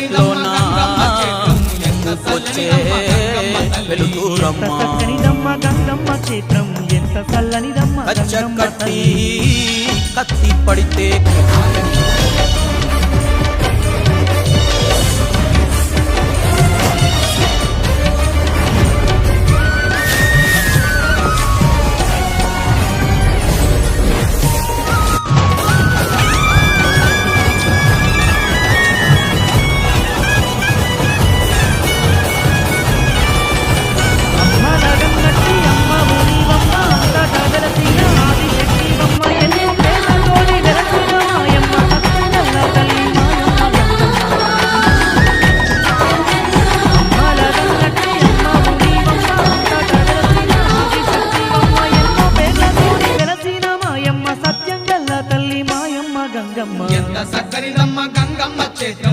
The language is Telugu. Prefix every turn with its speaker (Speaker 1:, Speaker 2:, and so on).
Speaker 1: చీకట్లోన వచ్చే వెలుగురమ్మ
Speaker 2: చక్కనిదమ్మ గంగమ్మ క్షేత్రం ఎంత చల్లనిదమ్మ
Speaker 1: కచ్చకట్టి కత్తి పడితే
Speaker 2: తల్లి మాయమ్మ గంగమ్మ
Speaker 3: ఎంత చక్కనిదమ్మ గంగమ్మ క్షేత్రం